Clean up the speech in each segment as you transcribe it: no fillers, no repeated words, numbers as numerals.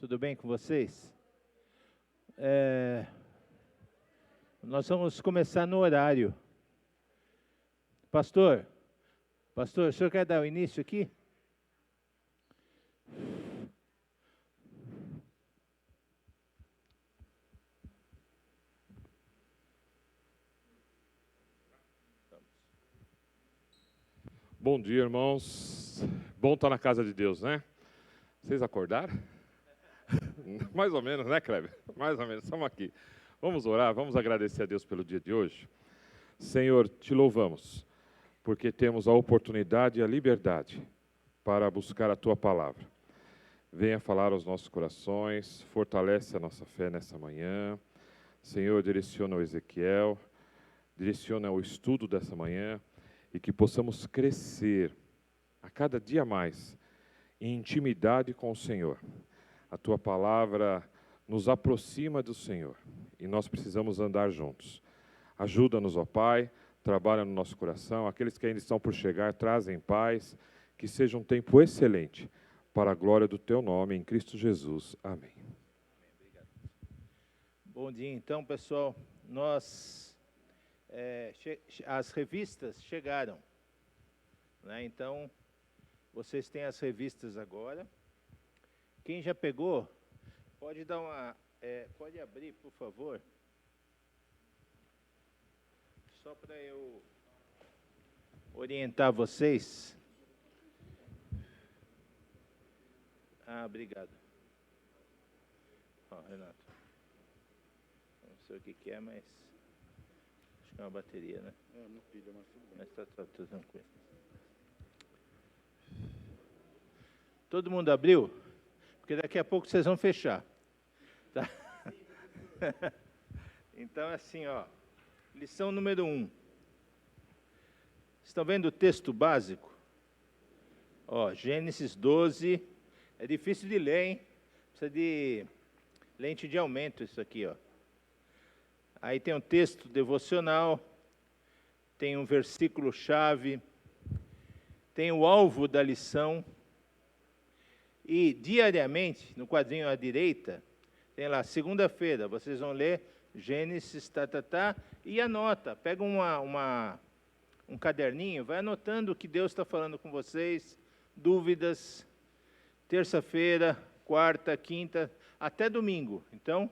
Tudo bem com vocês? Nós vamos começar no horário. Pastor, o senhor quer dar o início aqui? Bom dia, irmãos. Bom estar na casa de Deus, né? Vocês acordaram? Mais ou menos, né, Kleber? Mais ou menos, estamos aqui. Vamos orar, vamos agradecer a Deus pelo dia de hoje. Senhor, te louvamos, porque temos a oportunidade e a liberdade para buscar a Tua palavra. Venha falar aos nossos corações, fortalece a nossa fé nessa manhã. Senhor, direciona o Ezequiel, direciona o estudo dessa manhã, e que possamos crescer a cada dia mais em intimidade com o Senhor. A Tua palavra nos aproxima do Senhor e nós precisamos andar juntos. Ajuda-nos, ó Pai, trabalha no nosso coração. Aqueles que ainda estão por chegar, trazem paz, que seja um tempo excelente para a glória do Teu nome, em Cristo Jesus. Amém. Obrigado. Bom dia, então, pessoal. As revistas chegaram, né? Então, vocês têm as revistas agora. Quem já pegou, pode dar pode abrir, por favor, só para eu orientar vocês. Obrigado. Renato, não sei o que é, mas acho que é uma bateria, né? Não pilha, mas tudo bem. Mas está tudo tranquilo. Todo mundo abriu? Porque daqui a pouco vocês vão fechar. Tá? Então, assim, ó, lição número 1. Estão vendo o texto básico? Ó, Gênesis 12. É difícil de ler, hein? Precisa de lente de aumento isso aqui, ó. Aí tem um texto devocional, tem um versículo-chave, tem o alvo da lição, e diariamente, no quadrinho à direita, tem lá, segunda-feira, vocês vão ler Gênesis, e anota, pega um caderninho, vai anotando o que Deus está falando com vocês, dúvidas, terça-feira, quarta, quinta, até domingo. Então,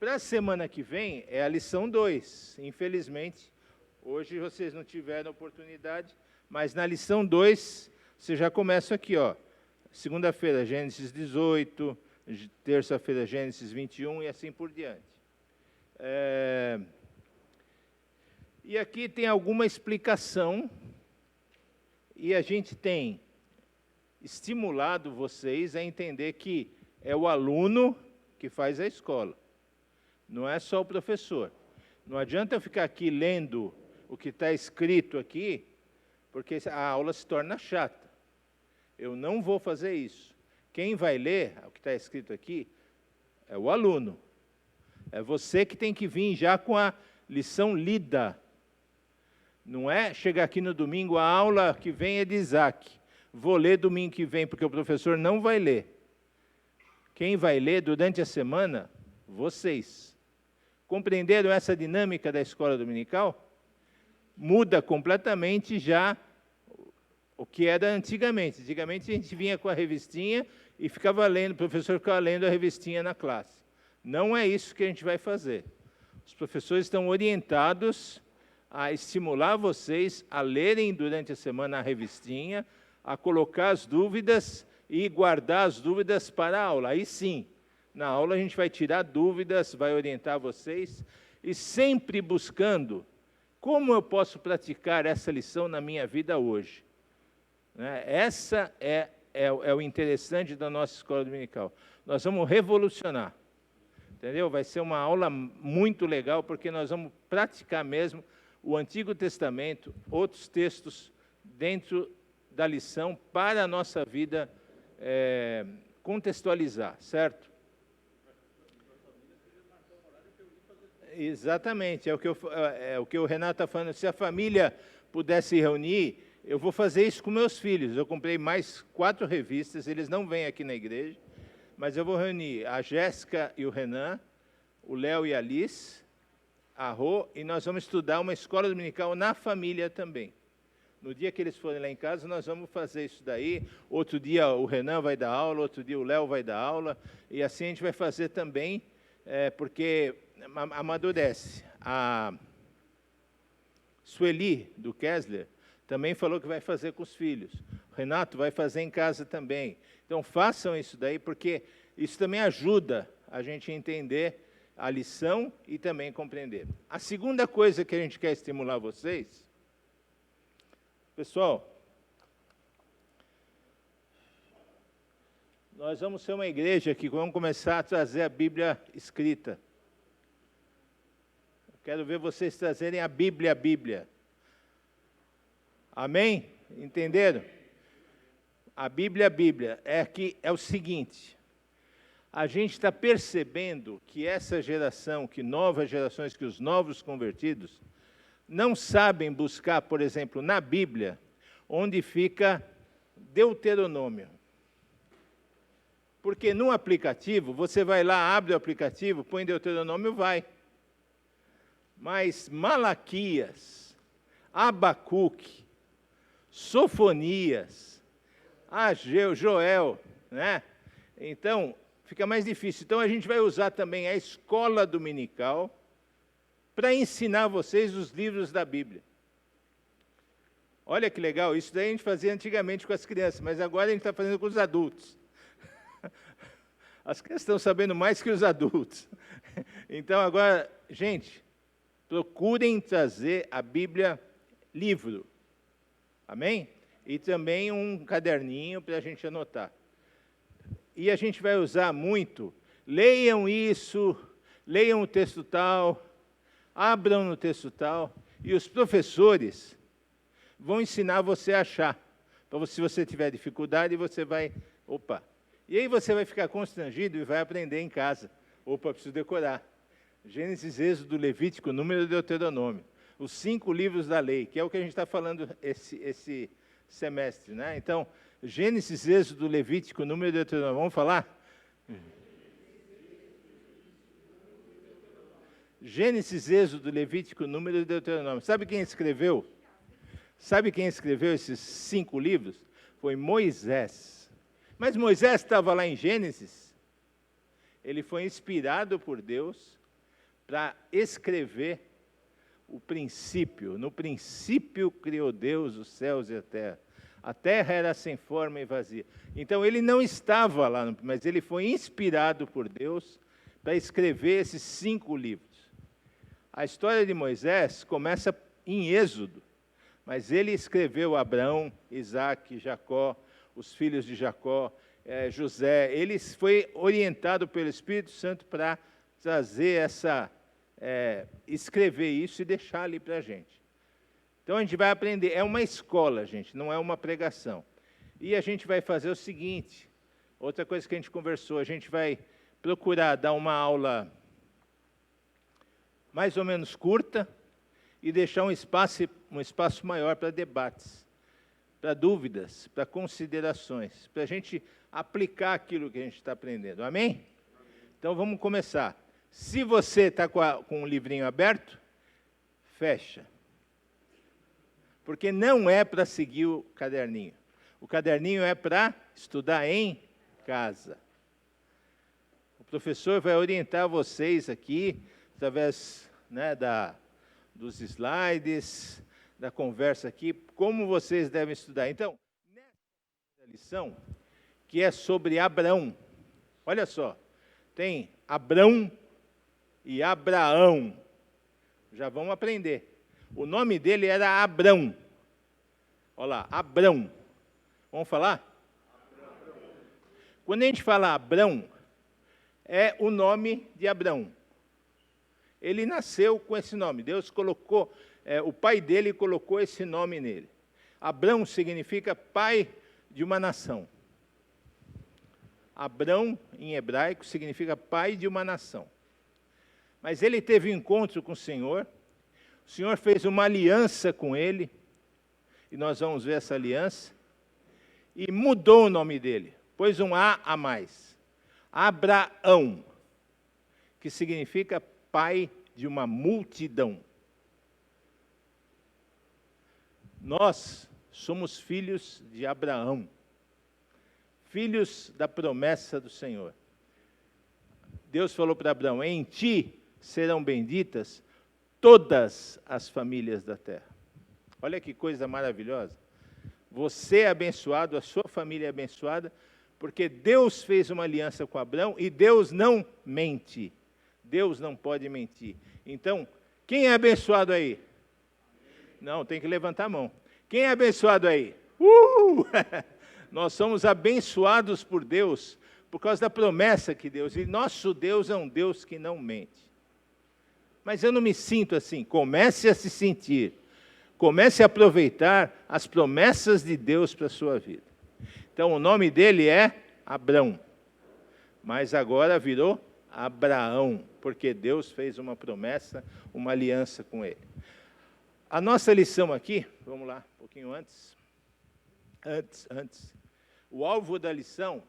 para a semana que vem, é a lição 2. Infelizmente, hoje vocês não tiveram oportunidade, mas na lição 2, você já começa aqui, ó. Segunda-feira, Gênesis 18, terça-feira, Gênesis 21 e assim por diante. E aqui tem alguma explicação, e a gente tem estimulado vocês a entender que é o aluno que faz a escola. Não é só o professor. Não adianta eu ficar aqui lendo o que está escrito aqui, porque a aula se torna chata. Eu não vou fazer isso. Quem vai ler o que está escrito aqui é o aluno. É você que tem que vir já com a lição lida. Não é chegar aqui no domingo, a aula que vem é de Isaac. Vou ler domingo que vem, porque o professor não vai ler. Quem vai ler durante a semana? Vocês. Compreenderam essa dinâmica da escola dominical? Muda completamente já o que era antigamente. Antigamente a gente vinha com a revistinha e ficava lendo, o professor ficava lendo a revistinha na classe. Não é isso que a gente vai fazer. Os professores estão orientados a estimular vocês a lerem durante a semana a revistinha, a colocar as dúvidas e guardar as dúvidas para a aula. Aí sim, na aula a gente vai tirar dúvidas, vai orientar vocês, e sempre buscando como eu posso praticar essa lição na minha vida hoje. Essa é o interessante da nossa escola dominical. Nós vamos revolucionar, entendeu? Vai ser uma aula muito legal, porque nós vamos praticar mesmo o Antigo Testamento, outros textos dentro da lição para a nossa vida contextualizar, certo? Exatamente, é o que o Renato está falando. Se a família pudesse reunir, eu vou fazer isso com meus filhos. Eu comprei mais 4 revistas, eles não vêm aqui na igreja, mas eu vou reunir a Jéssica e o Renan, o Léo e a Liz, a Rô, e nós vamos estudar uma escola dominical na família também. No dia que eles forem lá em casa, nós vamos fazer isso daí. Outro dia o Renan vai dar aula, outro dia o Léo vai dar aula, e assim a gente vai fazer também, porque amadurece. A Sueli, do Kessler, também falou que vai fazer com os filhos. O Renato vai fazer em casa também. Então, façam isso daí, porque isso também ajuda a gente a entender a lição e também compreender. A segunda coisa que a gente quer estimular vocês, pessoal, nós vamos ser uma igreja aqui, vamos começar a trazer a Bíblia escrita. Eu quero ver vocês trazerem a Bíblia. Amém? Entenderam? A Bíblia é o seguinte: a gente está percebendo que essa geração, que novas gerações, que os novos convertidos, não sabem buscar, por exemplo, na Bíblia, onde fica Deuteronômio. Porque no aplicativo, você vai lá, abre o aplicativo, põe Deuteronômio, vai. Mas Malaquias, Abacuque, Sofonias, Joel, né? Então, fica mais difícil. Então, a gente vai usar também a escola dominical para ensinar vocês os livros da Bíblia. Olha que legal, isso daí a gente fazia antigamente com as crianças, mas agora a gente está fazendo com os adultos. As crianças estão sabendo mais que os adultos. Então, agora, gente, procurem trazer a Bíblia livro. Amém? E também um caderninho para a gente anotar. E a gente vai usar muito, leiam isso, leiam o texto tal, abram no texto tal, e os professores vão ensinar você a achar. Então, se você tiver dificuldade, você vai, e aí você vai ficar constrangido e vai aprender em casa. Preciso decorar. Gênesis, Êxodo, Levítico, Número e Deuteronômio. Os 5 livros da lei, que é o que a gente está falando esse semestre, né? Então, Gênesis, Êxodo, Levítico, Número e Deuteronômio. Vamos falar? Gênesis, Êxodo, Levítico, Número e Deuteronômio. Sabe quem escreveu? Sabe quem escreveu esses 5 livros? Foi Moisés. Mas Moisés estava lá em Gênesis. Ele foi inspirado por Deus para escrever o princípio. No princípio criou Deus os céus e a terra. A terra era sem forma e vazia. Então, ele não estava lá, mas ele foi inspirado por Deus para escrever esses 5 livros. A história de Moisés começa em Êxodo, mas ele escreveu Abraão, Isaac, Jacó, os filhos de Jacó, José. Ele foi orientado pelo Espírito Santo para trazer escrever isso e deixar ali para a gente. Então, a gente vai aprender. É uma escola, gente, não é uma pregação. E a gente vai fazer o seguinte, outra coisa que a gente conversou, a gente vai procurar dar uma aula mais ou menos curta e deixar um espaço maior para debates, para dúvidas, para considerações, para a gente aplicar aquilo que a gente está aprendendo. Amém? Então, vamos começar. Se você está com o livrinho aberto, fecha. Porque não é para seguir o caderninho. O caderninho é para estudar em casa. O professor vai orientar vocês aqui, através, né, dos slides, da conversa aqui, como vocês devem estudar. Então, nessa lição, que é sobre Abraão, olha só, tem Abrão e Abraão. Já vamos aprender. O nome dele era Abrão. Olha lá, Abrão. Vamos falar? Abrão. Quando a gente fala Abrão, é o nome de Abrão. Ele nasceu com esse nome. Deus colocou, o pai dele colocou esse nome nele. Abrão significa pai de uma nação. Abrão, em hebraico, significa pai de uma nação. Mas ele teve um encontro com o Senhor fez uma aliança com ele, e nós vamos ver essa aliança, e mudou o nome dele, pôs um A mais. Abraão, que significa pai de uma multidão. Nós somos filhos de Abraão, filhos da promessa do Senhor. Deus falou para Abraão: em ti serão benditas todas as famílias da terra. Olha que coisa maravilhosa. Você é abençoado, a sua família é abençoada, porque Deus fez uma aliança com Abraão e Deus não mente. Deus não pode mentir. Então, quem é abençoado aí? Não, tem que levantar a mão. Quem é abençoado aí? Nós somos abençoados por Deus, por causa da promessa que Deus... E nosso Deus é um Deus que não mente. Mas eu não me sinto assim. Comece a se sentir. Comece a aproveitar as promessas de Deus para a sua vida. Então, o nome dele é Abrão. Mas agora virou Abraão, porque Deus fez uma promessa, uma aliança com ele. A nossa lição aqui, vamos lá, um pouquinho antes. O alvo da lição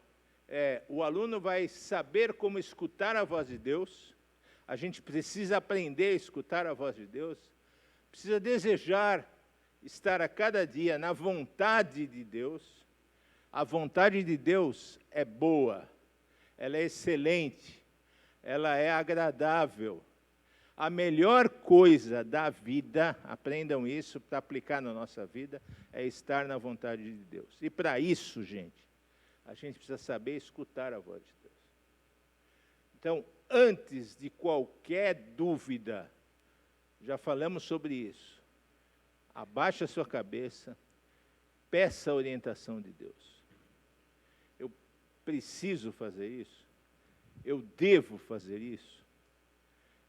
é: o aluno vai saber como escutar a voz de Deus. A gente precisa aprender a escutar a voz de Deus. Precisa desejar estar a cada dia na vontade de Deus. A vontade de Deus é boa, ela é excelente, ela é agradável. A melhor coisa da vida, aprendam isso para aplicar na nossa vida, é estar na vontade de Deus. E para isso, gente, a gente precisa saber escutar a voz de Deus. Então, antes de qualquer dúvida, já falamos sobre isso, abaixe a sua cabeça, peça a orientação de Deus. Eu preciso fazer isso? Eu devo fazer isso?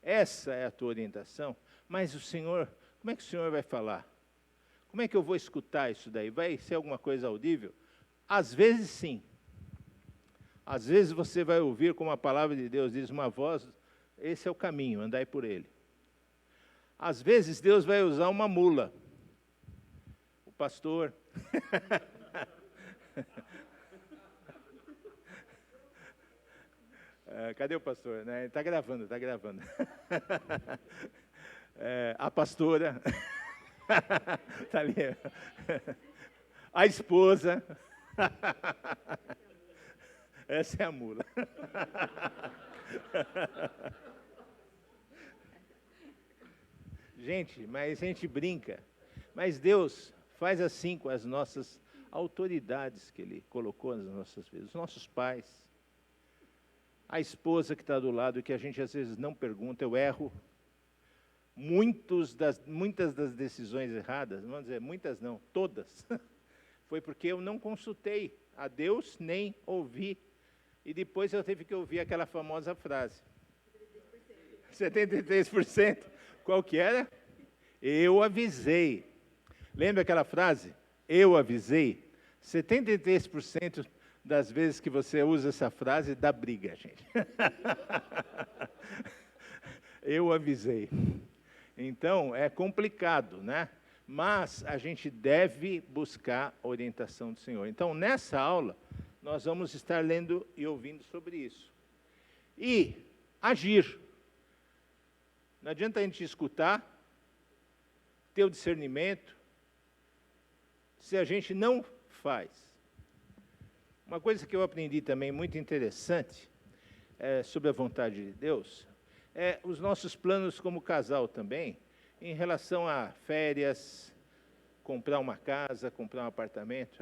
Essa é a tua orientação? Mas o Senhor, como é que o Senhor vai falar? Como é que eu vou escutar isso daí? Vai ser alguma coisa audível? Às vezes sim. Às vezes você vai ouvir, como a palavra de Deus diz, uma voz: esse é o caminho, andai por ele. Às vezes Deus vai usar uma mula. O pastor... Cadê o pastor? Está gravando, está gravando. A pastora. Está ali. A esposa. Essa é a mula. Gente, mas a gente brinca. Mas Deus faz assim com as nossas autoridades que Ele colocou nas nossas vidas. Os nossos pais. A esposa que está do lado, que a gente às vezes não pergunta, eu erro. Muitas das decisões erradas, vamos dizer, muitas não, todas, foi porque eu não consultei a Deus, nem ouvi. E depois eu tive que ouvir aquela famosa frase. 73%. Qual que era? Eu avisei. Lembra aquela frase? Eu avisei. 73% das vezes que você usa essa frase, dá briga, gente. Eu avisei. Então, é complicado, né? Mas a gente deve buscar a orientação do Senhor. Então, nessa aula, nós vamos estar lendo e ouvindo sobre isso. E agir. Não adianta a gente escutar, ter o discernimento, se a gente não faz. Uma coisa que eu aprendi também muito interessante sobre a vontade de Deus é os nossos planos como casal também, em relação a férias, comprar uma casa, comprar um apartamento.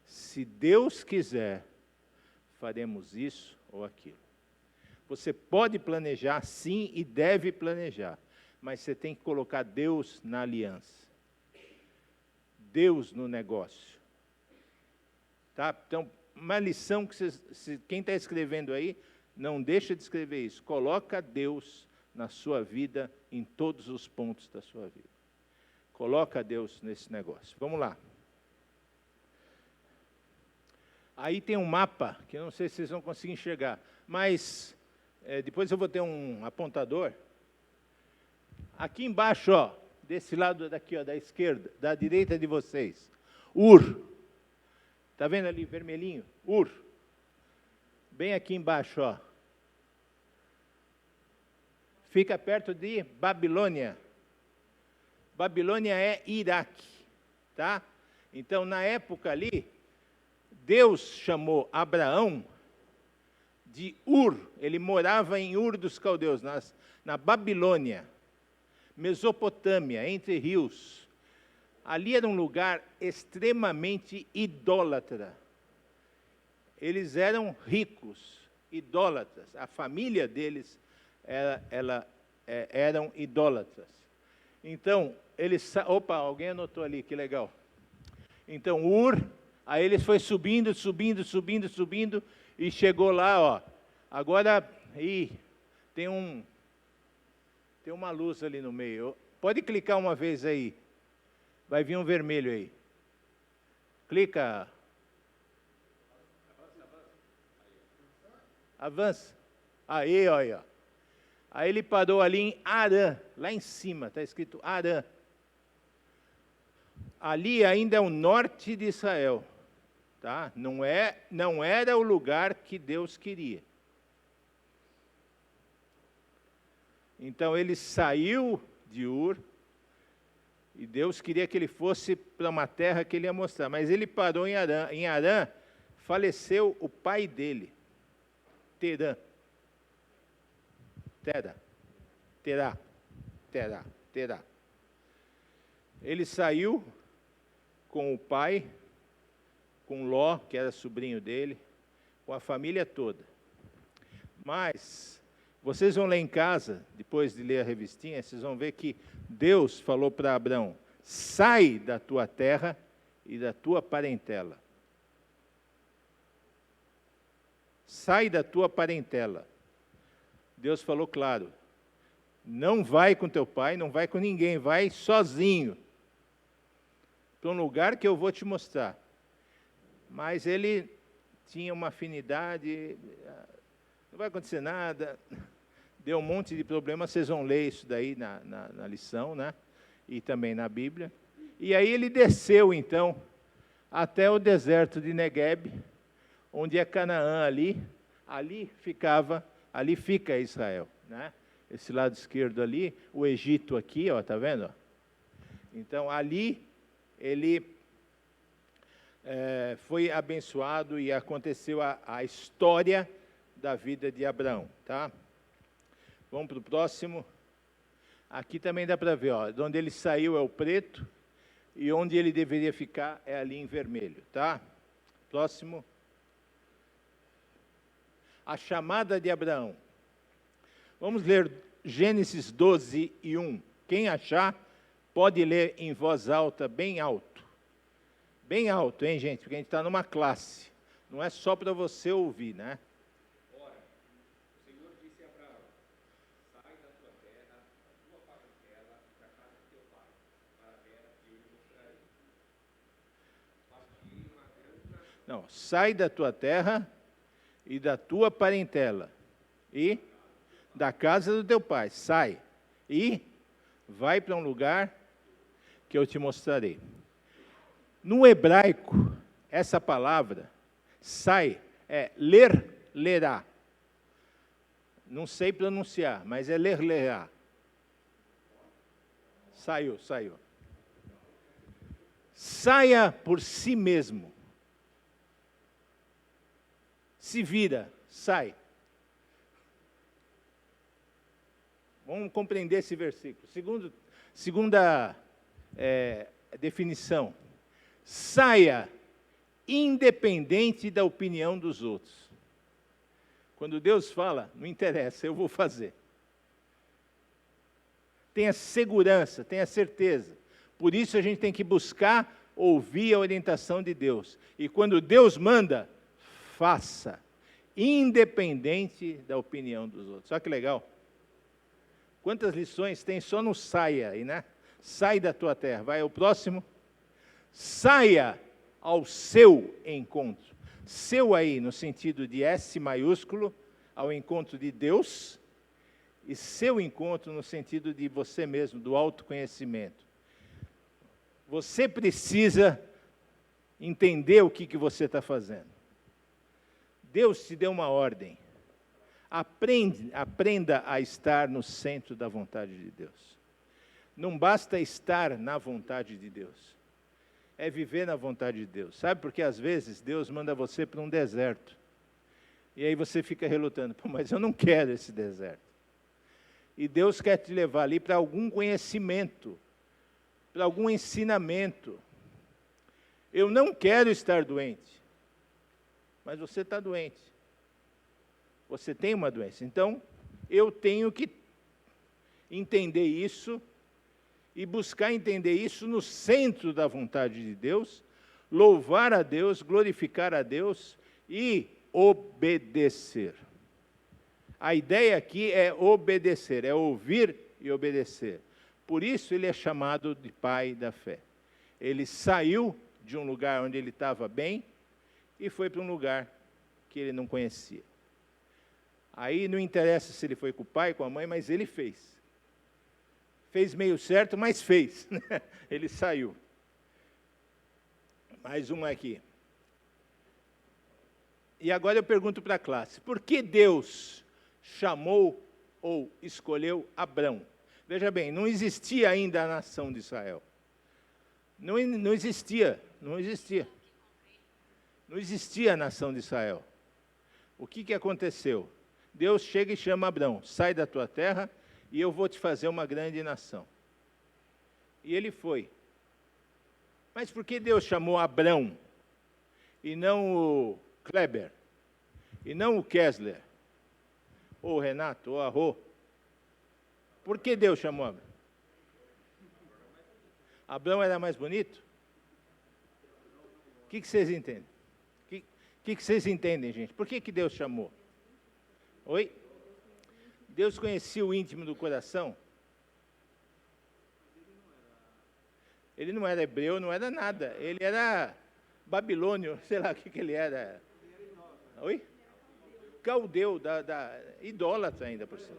Se Deus quiser, faremos isso ou aquilo. Você pode planejar, sim, e deve planejar, mas você tem que colocar Deus na aliança, Deus no negócio. Tá? Então, uma lição que quem está escrevendo aí, não deixa de escrever isso. Coloca Deus na sua vida, em todos os pontos da sua vida. Coloca Deus nesse negócio. Vamos lá. Aí tem um mapa, que eu não sei se vocês vão conseguir enxergar, mas depois eu vou ter um apontador. Aqui embaixo, ó, desse lado daqui, ó, da esquerda, da direita de vocês, Ur. Está vendo ali, vermelhinho? Ur. bem aqui embaixo, ó. Fica perto de Babilônia. Babilônia é Iraque, tá? Então, na época ali, Deus chamou Abraão de Ur. Ele morava em Ur dos Caldeus, na Babilônia, Mesopotâmia, entre rios. Ali era um lugar extremamente idólatra. Eles eram ricos, idólatras. A família deles eram idólatras. Então, eles... Opa, alguém anotou ali, que legal. Então, Ur, aí eles foi subindo, e chegou lá, ó. Agora, tem uma luz ali no meio. Pode clicar uma vez aí. Vai vir um vermelho aí. Clica. Avança. Aí, olha. Aí ele parou ali em Harã, lá em cima, está escrito Harã. Ali ainda é o norte de Israel, tá? Não era o lugar que Deus queria. Então ele saiu de Ur, e Deus queria que ele fosse para uma terra que ele ia mostrar, mas ele parou em Harã. Em Harã faleceu o pai dele, Terã. Terá. Ele saiu com o pai, com Ló, que era sobrinho dele, com a família toda. Mas, vocês vão ler em casa, depois de ler a revistinha, vocês vão ver que Deus falou para Abraão: sai da tua terra e da tua parentela. Sai da tua parentela. Deus falou claro: não vai com teu pai, não vai com ninguém, vai sozinho para um lugar que eu vou te mostrar. Mas ele tinha uma afinidade, não vai acontecer nada, deu um monte de problemas, vocês vão ler isso daí na lição, né? E também na Bíblia. E aí ele desceu, então, até o deserto de Negueb, onde é Canaã ali fica Israel, né? Esse lado esquerdo ali, o Egito aqui, ó, tá vendo? Então, ali, ele foi abençoado e aconteceu a história da vida de Abraão, tá? Vamos para o próximo. Aqui também dá para ver, ó, de onde ele saiu é o preto, e onde ele deveria ficar é ali em vermelho, tá? Próximo. A chamada de Abraão. Vamos ler Gênesis 12, 1. Quem achar, pode ler em voz alta, bem alto. Bem alto, hein, gente? Porque a gente está numa classe. Não é só para você ouvir, né? Ora, o Senhor disse a Abraão: sai da tua terra, da tua parentela, da casa de teu pai, para a terra que eu lhe mostrarei. Partirei uma grande nação. Não, sai da tua terra e da tua parentela, e da casa do teu pai, sai, e vai para um lugar que eu te mostrarei. No hebraico, essa palavra, sai, é lerá. Não sei pronunciar, mas é lerá. Saiu. Saia por si mesmo. Se vira, sai. Vamos compreender esse versículo. Segunda definição. Saia independente da opinião dos outros. Quando Deus fala, não interessa, eu vou fazer. Tenha segurança, tenha certeza. Por isso a gente tem que buscar ouvir a orientação de Deus. E quando Deus manda, faça, independente da opinião dos outros. Olha que legal. Quantas lições tem só no saia aí, né? Sai da tua terra. Vai ao próximo. Saia ao seu encontro. Seu aí, no sentido de S maiúsculo, ao encontro de Deus, e seu encontro no sentido de você mesmo, do autoconhecimento. Você precisa entender o que você está fazendo. Deus te deu uma ordem. Aprenda a estar no centro da vontade de Deus. Não basta estar na vontade de Deus. É viver na vontade de Deus. Sabe, porque às vezes Deus manda você para um deserto. E aí você fica relutando, mas eu não quero esse deserto. E Deus quer te levar ali para algum conhecimento, para algum ensinamento. Eu não quero estar doente, mas você está doente. Você tem uma doença. Então, eu tenho que entender isso e buscar entender isso no centro da vontade de Deus, louvar a Deus, glorificar a Deus e obedecer. A ideia aqui é obedecer, é ouvir e obedecer. Por isso ele é chamado de pai da fé. Ele saiu de um lugar onde ele estava bem e foi para um lugar que ele não conhecia. Aí não interessa se ele foi com o pai, com a mãe, mas ele fez. Fez meio certo, mas fez. Ele saiu. Mais uma aqui. E agora eu pergunto para a classe, por que Deus chamou ou escolheu Abrão? Veja bem, não existia ainda a nação de Israel. Não existia. Não existia a nação de Israel. O que aconteceu? Deus chega e chama Abrão, sai da tua terra e eu vou te fazer uma grande nação. E ele foi. Mas por que Deus chamou Abrão e não o Kleber, e não o Kessler, ou o Renato, ou a Rô? Por que Deus chamou Abrão? Abrão era mais bonito? O que vocês entendem? O que vocês entendem, gente? Por que Deus chamou? Oi? Deus conhecia o íntimo do coração? Ele não era hebreu, não era nada. Ele era babilônio, sei lá o que ele era. Oi? Caldeu, idólatra ainda por cima.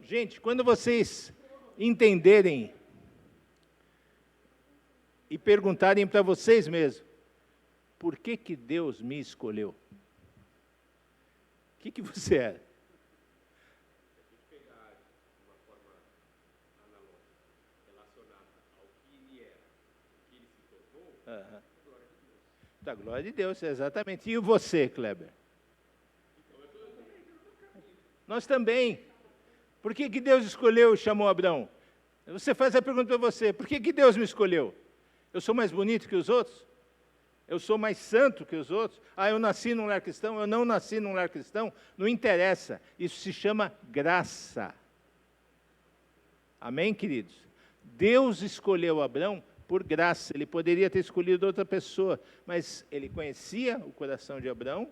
Gente, quando vocês entenderem e perguntarem para vocês mesmos, por que Deus me escolheu? O que você era? Da glória de Deus, exatamente. E você, Kleber? Nós também. Por que Deus escolheu e chamou Abrão? Você faz a pergunta para você, por que Deus me escolheu? Eu sou mais bonito que os outros? Eu sou mais santo que os outros? Eu nasci num lar cristão, eu não nasci num lar cristão? Não interessa, isso se chama graça. Amém, queridos? Deus escolheu Abrão por graça, ele poderia ter escolhido outra pessoa, mas ele conhecia o coração de Abrão,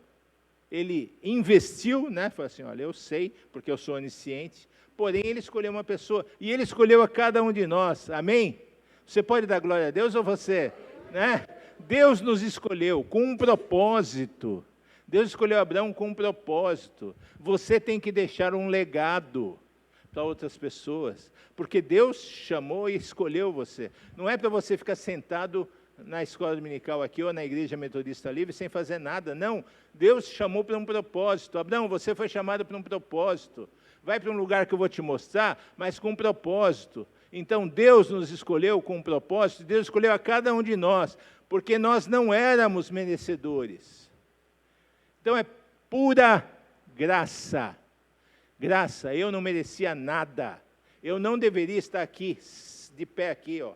ele investiu, né? Falou assim, olha, eu sei, porque eu sou onisciente, porém ele escolheu uma pessoa, e ele escolheu a cada um de nós, amém? Você pode dar glória a Deus ou você? Né? Deus nos escolheu com um propósito, Deus escolheu Abrão com um propósito, você tem que deixar um legado para outras pessoas, porque Deus chamou e escolheu você. Não é para você ficar sentado na escola dominical aqui ou na igreja metodista livre sem fazer nada, não. Deus chamou para um propósito. Abraão, você foi chamado para um propósito. Vai para um lugar que eu vou te mostrar, mas com um propósito. Então Deus nos escolheu com um propósito, Deus escolheu a cada um de nós, porque nós não éramos merecedores. Então é pura graça. Graça, eu não merecia nada. Eu não deveria estar aqui, de pé aqui, ó.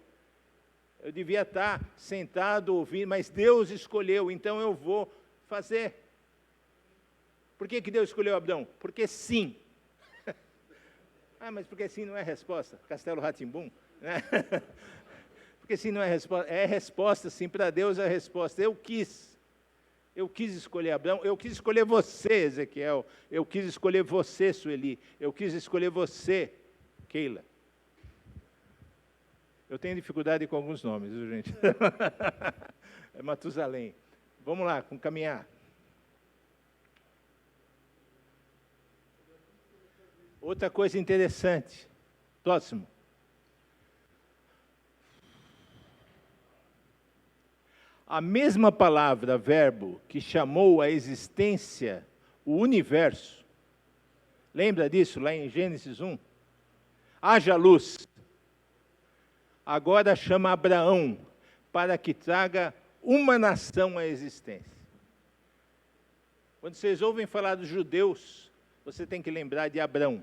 Eu devia estar sentado, ouvindo, mas Deus escolheu, então eu vou fazer. Por que Deus escolheu Abrão? Porque sim. Mas porque sim não é resposta? Castelo Rá-Tim-Bum, né? Porque sim não é resposta? É resposta, sim, para Deus é a resposta. Eu quis escolher Abrão, eu quis escolher você, Ezequiel, eu quis escolher você, Sueli, eu quis escolher você, Keila. Eu tenho dificuldade com alguns nomes, viu, gente? É Matusalém. Vamos lá, caminhar. Outra coisa interessante. Próximo. A mesma palavra, verbo, que chamou à existência o universo, lembra disso lá em Gênesis 1? Haja luz. Agora chama Abraão para que traga uma nação à existência. Quando vocês ouvem falar dos judeus, você tem que lembrar de Abrão.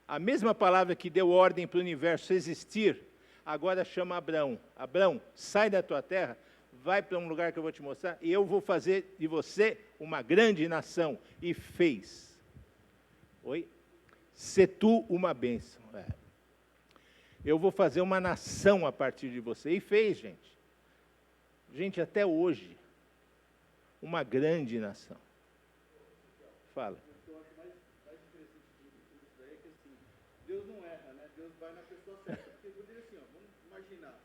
A mesma palavra que deu ordem para o universo existir, agora chama Abrão. Abrão, sai da tua terra, vai para um lugar que eu vou te mostrar, e eu vou fazer de você uma grande nação. E fez. Oi? Se tu uma bênção. Eu vou fazer uma nação a partir de você. E fez, gente. Gente, até hoje, uma grande nação. Fala. Eu acho mais interessante disso daí é que assim, Deus não erra, né? Deus vai na pessoa certa. Porque eu diria assim, ó, vamos imaginar.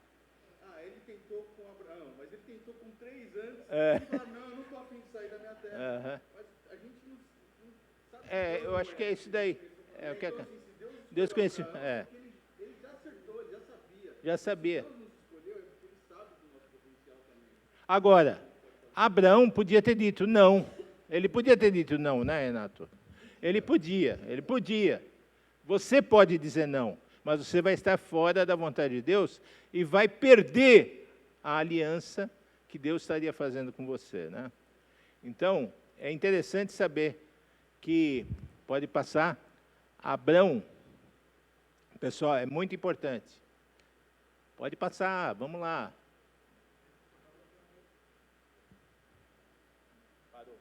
Ele tentou com Abraão, mas ele tentou com 3 anos e falou, não, eu não estou afim de sair da minha terra. Mas a gente não sabe. Eu acho que é isso daí. Então, assim, se Deus conheceu. Ele já acertou, ele já sabia. Já sabia. Se Deus nos escolheu, é porque ele sabe do nosso potencial também. Agora, Abraão podia ter dito não. Ele podia ter dito não, né, Renato? Ele podia. Você pode dizer não, mas você vai estar fora da vontade de Deus e vai perder a aliança que Deus estaria fazendo com você, né? Então, é interessante saber que pode passar Abrão. Pessoal, é muito importante. Pode passar, vamos lá. Parou.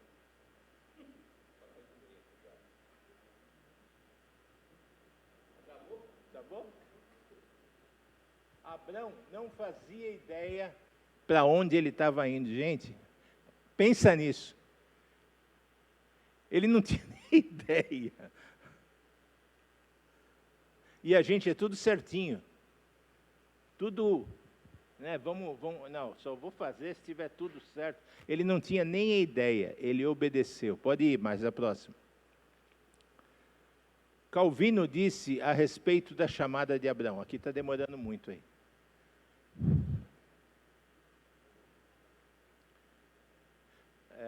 Acabou? Abrão não fazia ideia para onde ele estava indo. Gente, pensa nisso. Ele não tinha nem ideia. E a gente é tudo certinho. Tudo, né, não, só vou fazer se tiver tudo certo. Ele não tinha nem a ideia, ele obedeceu. Pode ir, mais a próxima. Calvino disse a respeito da chamada de Abraão. Aqui está demorando muito aí.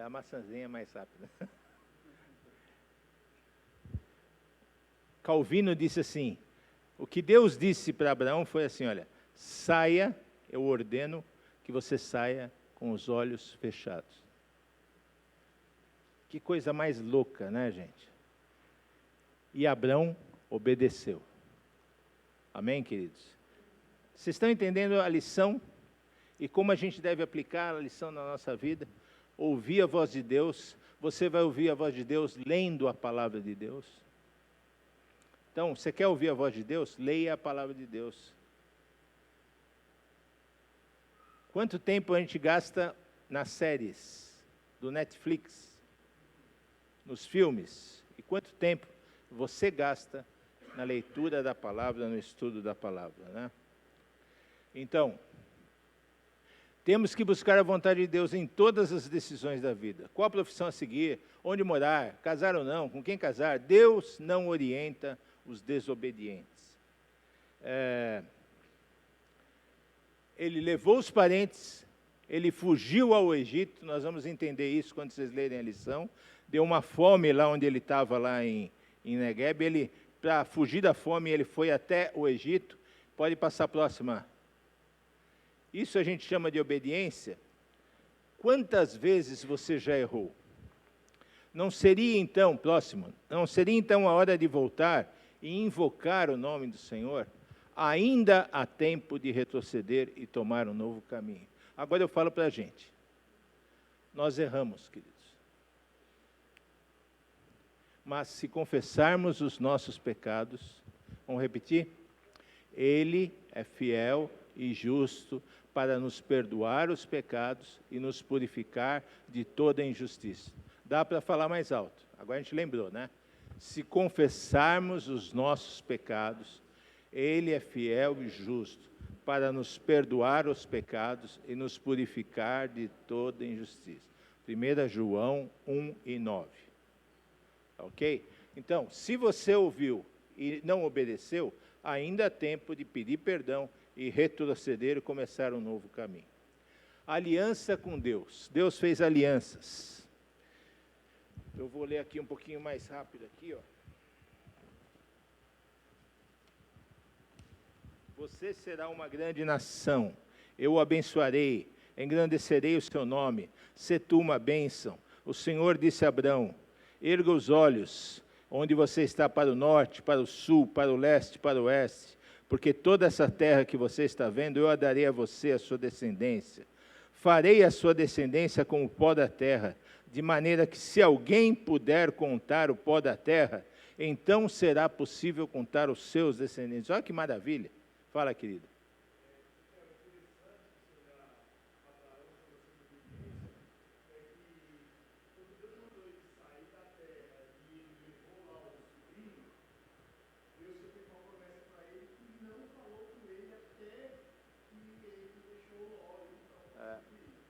A maçãzinha é mais rápida. Calvino disse assim, o que Deus disse para Abraão foi assim, olha, saia, eu ordeno que você saia com os olhos fechados. Que coisa mais louca, né, gente? E Abraão obedeceu. Amém, queridos? Vocês estão entendendo a lição? E como a gente deve aplicar a lição na nossa vida? Ouvir a voz de Deus. Você vai ouvir a voz de Deus lendo a palavra de Deus. Então, você quer ouvir a voz de Deus? Leia a palavra de Deus. Quanto tempo a gente gasta nas séries do Netflix, nos filmes? E quanto tempo você gasta na leitura da palavra, no estudo da palavra, né? Então, temos que buscar a vontade de Deus em todas as decisões da vida. Qual a profissão a seguir? Onde morar? Casar ou não? Com quem casar? Deus não orienta os desobedientes. Ele levou os parentes, ele fugiu ao Egito, nós vamos entender isso quando vocês lerem a lição. Deu uma fome lá onde ele estava, lá em Negueb. Para fugir da fome, ele foi até o Egito. Pode passar a próxima. Isso a gente chama de obediência. Quantas vezes você já errou? Não seria então, próximo, não seria então a hora de voltar e invocar o nome do Senhor? Ainda há tempo de retroceder e tomar um novo caminho. Agora eu falo para a gente. Nós erramos, queridos. Mas se confessarmos os nossos pecados, vamos repetir? Ele é fiel e justo para nos perdoar os pecados e nos purificar de toda injustiça. Dá para falar mais alto. Agora a gente lembrou, né? Se confessarmos os nossos pecados, Ele é fiel e justo para nos perdoar os pecados e nos purificar de toda injustiça. 1 João 1:9. Ok? Então, se você ouviu e não obedeceu, ainda há tempo de pedir perdão e retrocederam e começaram um novo caminho. Aliança com Deus. Deus fez alianças. Eu vou ler aqui um pouquinho mais rápido aqui, ó. Você será uma grande nação. Eu o abençoarei, engrandecerei o seu nome. Sê tu uma bênção. O Senhor disse a Abrão: erga os olhos, onde você está, para o norte, para o sul, para o leste, para o oeste, porque toda essa terra que você está vendo, eu a darei a você, a sua descendência. Farei a sua descendência como o pó da terra, de maneira que, se alguém puder contar o pó da terra, então será possível contar os seus descendentes. Olha que maravilha. Fala, querido.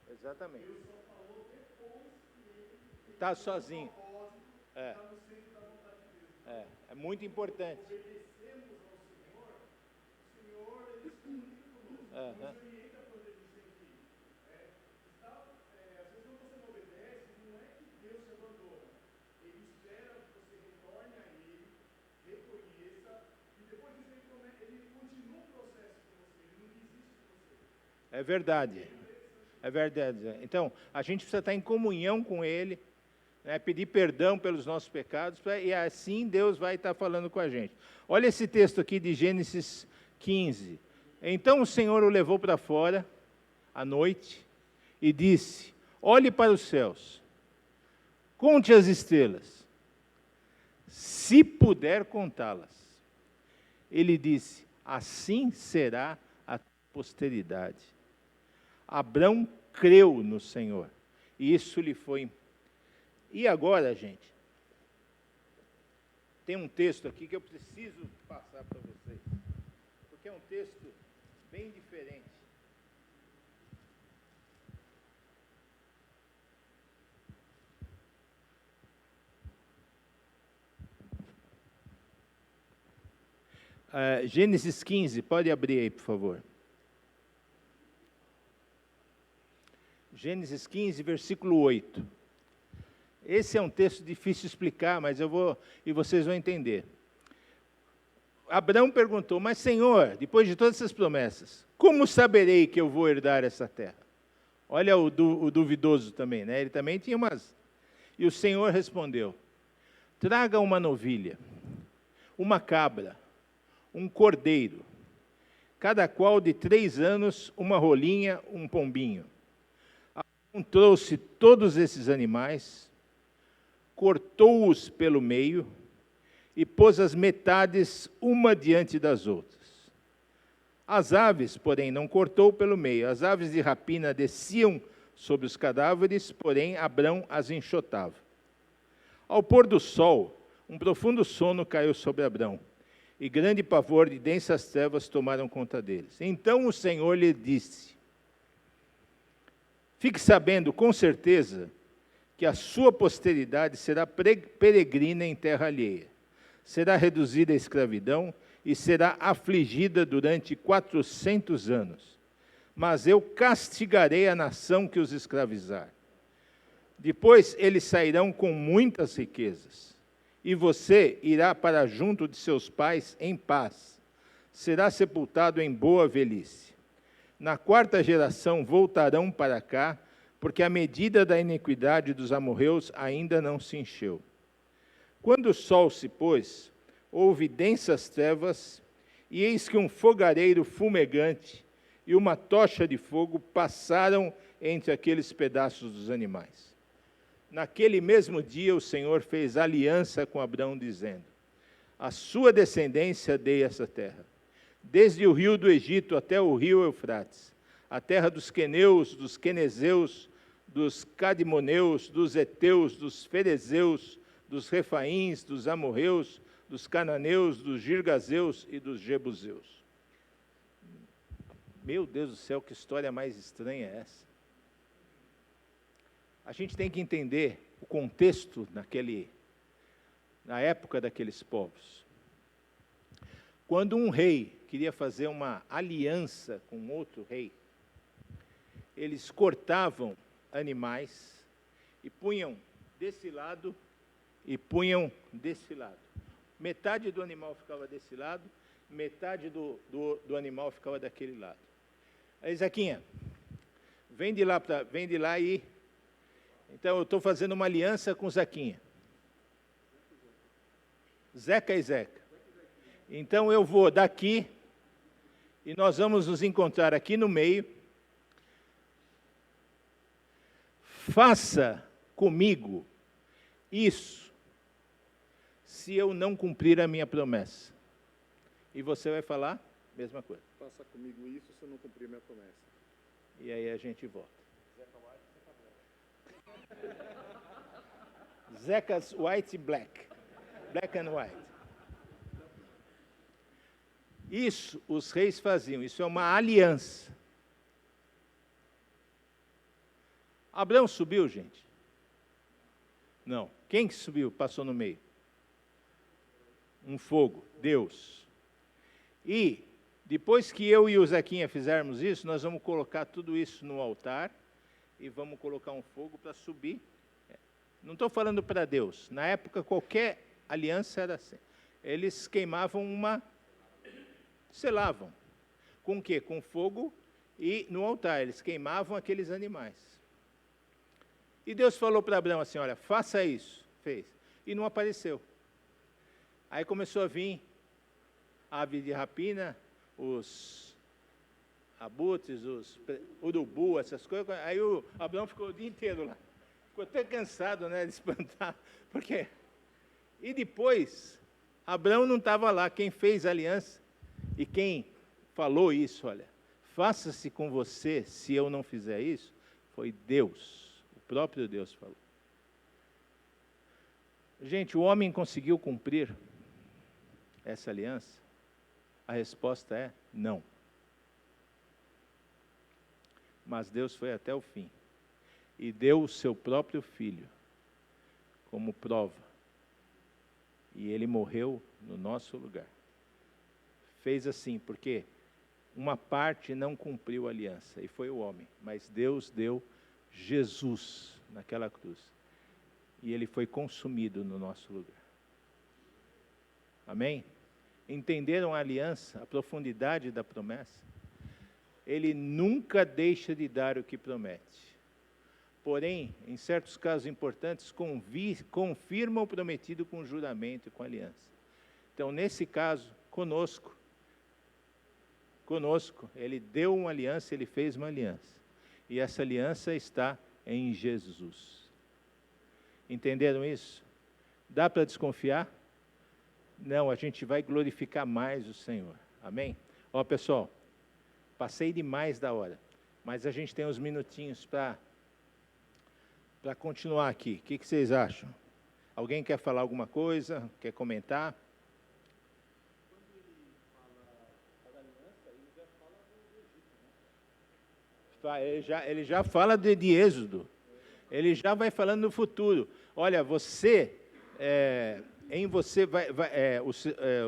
Exatamente. Está sozinho. É muito importante. É verdade. É verdade. Então, a gente precisa estar em comunhão com Ele, né, pedir perdão pelos nossos pecados, e assim Deus vai estar falando com a gente. Olha esse texto aqui de Gênesis 15. Então o Senhor o levou para fora, à noite, e disse: olhe para os céus, conte as estrelas, se puder contá-las. Ele disse: assim será a posteridade. Abrão creu no Senhor, e isso lhe foi. E agora, gente, tem um texto aqui que eu preciso passar para vocês, porque é um texto bem diferente. Gênesis 15, pode abrir aí, por favor. Gênesis 15, versículo 8. Esse é um texto difícil de explicar, mas eu vou, e vocês vão entender. Abraão perguntou: mas Senhor, depois de todas essas promessas, como saberei que eu vou herdar essa terra? Olha o duvidoso também, né? Ele também tinha umas... E o Senhor respondeu: traga uma novilha, uma cabra, um cordeiro, cada qual de 3 anos, uma rolinha, um pombinho. Abraão trouxe todos esses animais, cortou-os pelo meio e pôs as metades uma diante das outras. As aves, porém, não cortou pelo meio. As aves de rapina desciam sobre os cadáveres, porém Abrão as enxotava. Ao pôr do sol, um profundo sono caiu sobre Abrão, e grande pavor e densas trevas tomaram conta deles. Então o Senhor lhe disse: fique sabendo com certeza que a sua posteridade será peregrina em terra alheia, será reduzida à escravidão e será afligida durante 400 anos. Mas eu castigarei a nação que os escravizar. Depois eles sairão com muitas riquezas, e você irá para junto de seus pais em paz. Será sepultado em boa velhice. Na 4ª geração voltarão para cá, porque a medida da iniquidade dos amorreus ainda não se encheu. Quando o sol se pôs, houve densas trevas, e eis que um fogareiro fumegante e uma tocha de fogo passaram entre aqueles pedaços dos animais. Naquele mesmo dia o Senhor fez aliança com Abrão, dizendo: a sua descendência dei essa terra, desde o rio do Egito até o rio Eufrates, a terra dos queneus, dos quenezeus, dos cadmoneus, dos heteus, dos ferezeus, dos refaíns, dos amorreus, dos cananeus, dos girgazeus e dos jebuseus. Meu Deus do céu, que história mais estranha é essa? A gente tem que entender o contexto na época daqueles povos. Quando um rei queria fazer uma aliança com outro rei, eles cortavam animais e punham desse lado e punham desse lado. Metade do animal ficava desse lado, metade do animal ficava daquele lado. Aí, Zequinha, vem de lá e... Então, eu estou fazendo uma aliança com Zequinha. Zeca e Zeca. Então, eu vou daqui e nós vamos nos encontrar aqui no meio. Faça comigo isso, se eu não cumprir a minha promessa. E você vai falar a mesma coisa. Faça comigo isso se eu não cumprir a minha promessa. E aí a gente volta. Zeca's white e black. Black and white. Isso os reis faziam, isso é uma aliança. Abraão subiu, gente? Não. Quem que subiu, passou no meio? Um fogo, Deus. E, depois que eu e o Zequinha fizermos isso, nós vamos colocar tudo isso no altar e vamos colocar um fogo para subir. Não estou falando para Deus. Na época, qualquer aliança era assim. Eles queimavam selavam. Com o quê? Com fogo e no altar. Eles queimavam aqueles animais. E Deus falou para Abraão assim, olha, faça isso. Fez. E não apareceu. Aí começou a vir ave de rapina, os abutres, os urubu, essas coisas. Aí o Abraão ficou o dia inteiro lá. Ficou até cansado, né, de espantar. Por quê? E depois, Abraão não estava lá. Quem fez a aliança e quem falou isso, olha, faça-se com você se eu não fizer isso, foi Deus. O próprio Deus falou. Gente, o homem conseguiu cumprir essa aliança? A resposta é não. Mas Deus foi até o fim e deu o seu próprio filho como prova. E ele morreu no nosso lugar. Fez assim, porque uma parte não cumpriu a aliança, e foi o homem. Mas Deus deu Jesus naquela cruz. E ele foi consumido no nosso lugar. Amém? Entenderam a aliança, a profundidade da promessa? Ele nunca deixa de dar o que promete. Porém, em certos casos importantes, confirma o prometido com juramento e com aliança. Então, nesse caso, conosco, ele deu uma aliança, ele fez uma aliança. E essa aliança está em Jesus. Entenderam isso? Dá para desconfiar? Não, a gente vai glorificar mais o Senhor. Amém? Ó, pessoal, passei demais da hora, mas a gente tem uns minutinhos para continuar aqui. O que vocês acham? Alguém quer falar alguma coisa? Quer comentar? Ele já fala de Êxodo. Ele já vai falando no futuro. Olha, você, em você,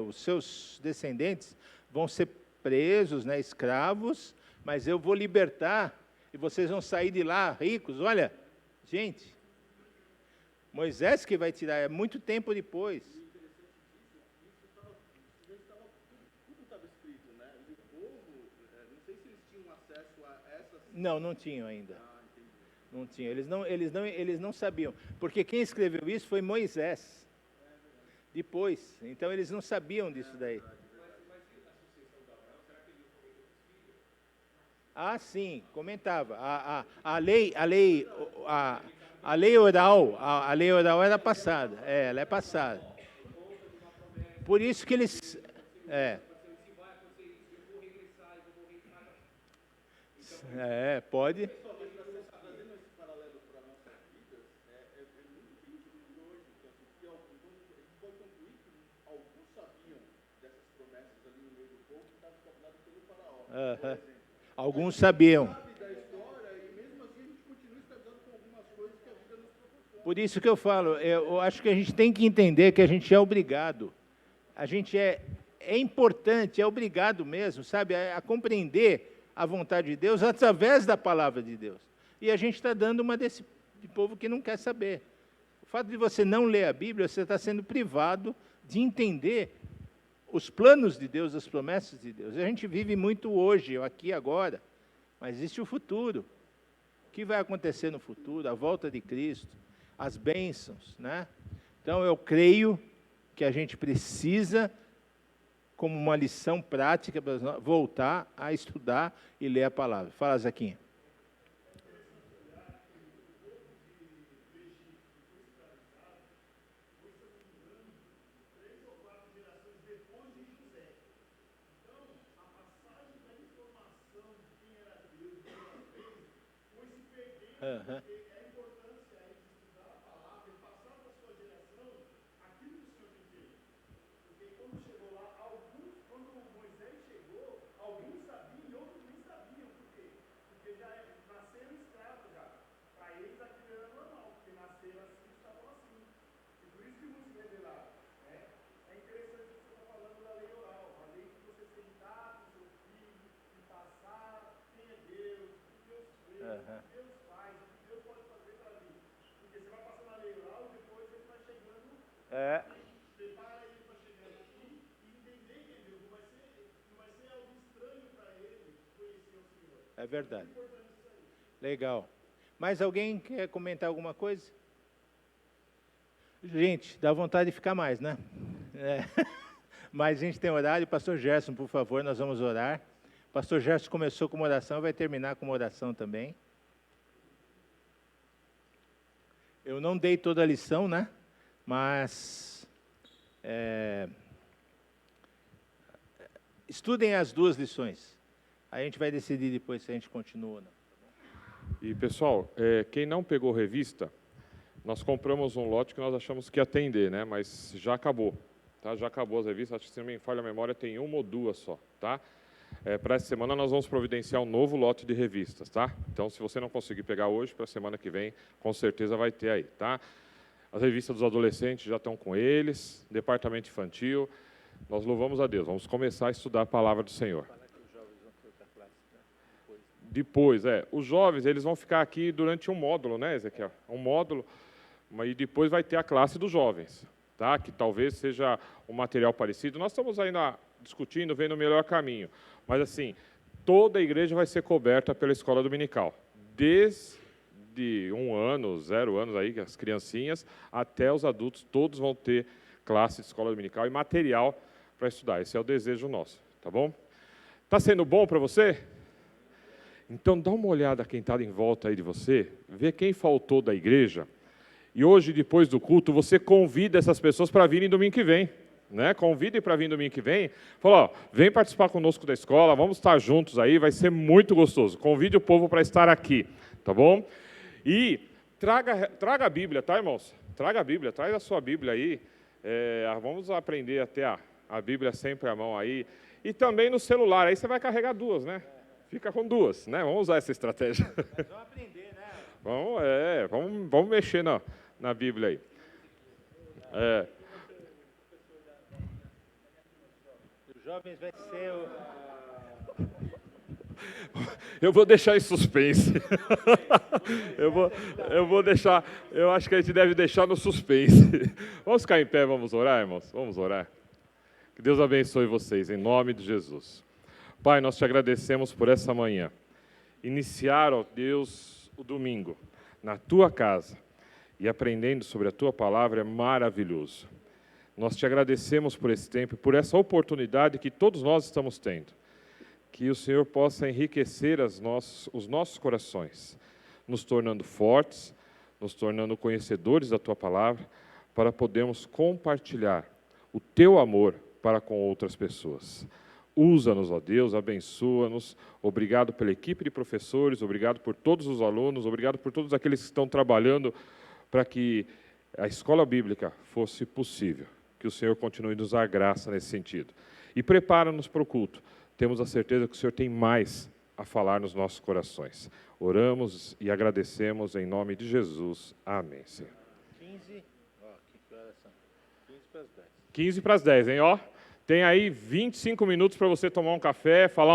os seus descendentes vão ser presos, né, escravos, mas eu vou libertar e vocês vão sair de lá ricos. Olha, gente, Moisés que vai tirar, é muito tempo depois. Não tinham ainda. Não tinham. Eles não sabiam. Porque quem escreveu isso foi Moisés. Depois. Então eles não sabiam disso daí. Ah, sim, comentava. A lei oral era passada. Ela é passada. Por isso que eles... pode. Alguns sabiam. Por isso que eu falo, eu acho que a gente tem que entender que a gente é obrigado. A gente é é importante, é obrigado mesmo, sabe, a compreender a vontade de Deus através da palavra de Deus. E a gente está dando uma desse povo que não quer saber. O fato de você não ler a Bíblia, você está sendo privado de entender os planos de Deus, as promessas de Deus. A gente vive muito hoje, aqui agora, mas existe o futuro. O que vai acontecer no futuro? A volta de Cristo, as bênçãos, né? Então, eu creio que a gente precisa, como uma lição prática, voltar a estudar e ler a palavra. Fala, Zequinha. Uhum. É. É verdade. Legal. Mais alguém quer comentar alguma coisa? Gente, dá vontade de ficar mais, né? É. Mas a gente tem horário. Pastor Gerson, por favor, nós vamos orar. Pastor Gerson começou com uma oração, vai terminar com uma oração também. Eu não dei toda a lição, né? Mas estudem as duas lições. A gente vai decidir depois se a gente continua ou não. E, pessoal, quem não pegou revista, nós compramos um lote que nós achamos que ia atender, né? Mas já acabou, tá? Já acabou as revistas, acho que se não me falha a memória, tem uma ou duas só, tá? Para essa semana nós vamos providenciar um novo lote de revistas, tá? Então, se você não conseguir pegar hoje, para a semana que vem, com certeza vai ter aí, tá? As revistas dos adolescentes já estão com eles, departamento infantil, nós louvamos a Deus, vamos começar a estudar a palavra do Senhor. Depois, os jovens, eles vão ficar aqui durante um módulo, né, Ezequiel? Um módulo, e depois vai ter a classe dos jovens, tá? Que talvez seja um material parecido. Nós estamos ainda discutindo, vendo o melhor caminho. Mas, assim, toda a igreja vai ser coberta pela escola dominical. Desde 1 ano, 0 anos, aí, as criancinhas, até os adultos, todos vão ter classe de escola dominical e material para estudar. Esse é o desejo nosso, tá bom? Está sendo bom para você? Então, dá uma olhada quem está em volta aí de você, vê quem faltou da igreja. E hoje, depois do culto, você convida essas pessoas para virem domingo que vem. Né? Convidem para vir domingo que vem. Fala, vem participar conosco da escola, vamos estar juntos aí, vai ser muito gostoso. Convide o povo para estar aqui, tá bom? E traga a Bíblia, tá, irmãos? Traga a Bíblia, traz a sua Bíblia aí. Vamos aprender a ter a Bíblia sempre à mão aí. E também no celular, aí você vai carregar 2, né? Fica com 2, né? Vamos usar essa estratégia. Mas vamos aprender, né? Vamos mexer na Bíblia aí. Os jovens vai ser Eu vou deixar em suspense. eu vou deixar, eu acho que a gente deve deixar no suspense. Vamos ficar em pé, vamos orar, irmãos? Vamos orar. Que Deus abençoe vocês, em nome de Jesus. Pai, nós te agradecemos por essa manhã. Iniciar, ó Deus, o domingo, na tua casa, e aprendendo sobre a tua palavra é maravilhoso. Nós te agradecemos por esse tempo, por essa oportunidade que todos nós estamos tendo. Que o Senhor possa enriquecer os nossos corações, nos tornando fortes, nos tornando conhecedores da tua palavra, para podermos compartilhar o teu amor para com outras pessoas. Usa-nos, ó Deus, abençoa-nos. Obrigado pela equipe de professores, obrigado por todos os alunos, obrigado por todos aqueles que estão trabalhando para que a escola bíblica fosse possível. Que o Senhor continue nos dar graça nesse sentido. E prepara-nos para o culto. Temos a certeza que o Senhor tem mais a falar nos nossos corações. Oramos e agradecemos em nome de Jesus. Amém, Senhor. 15, ó, que horas são? 15 para as 10. 15 para as 10, hein, ó. Tem aí 25 minutos para você tomar um café, falar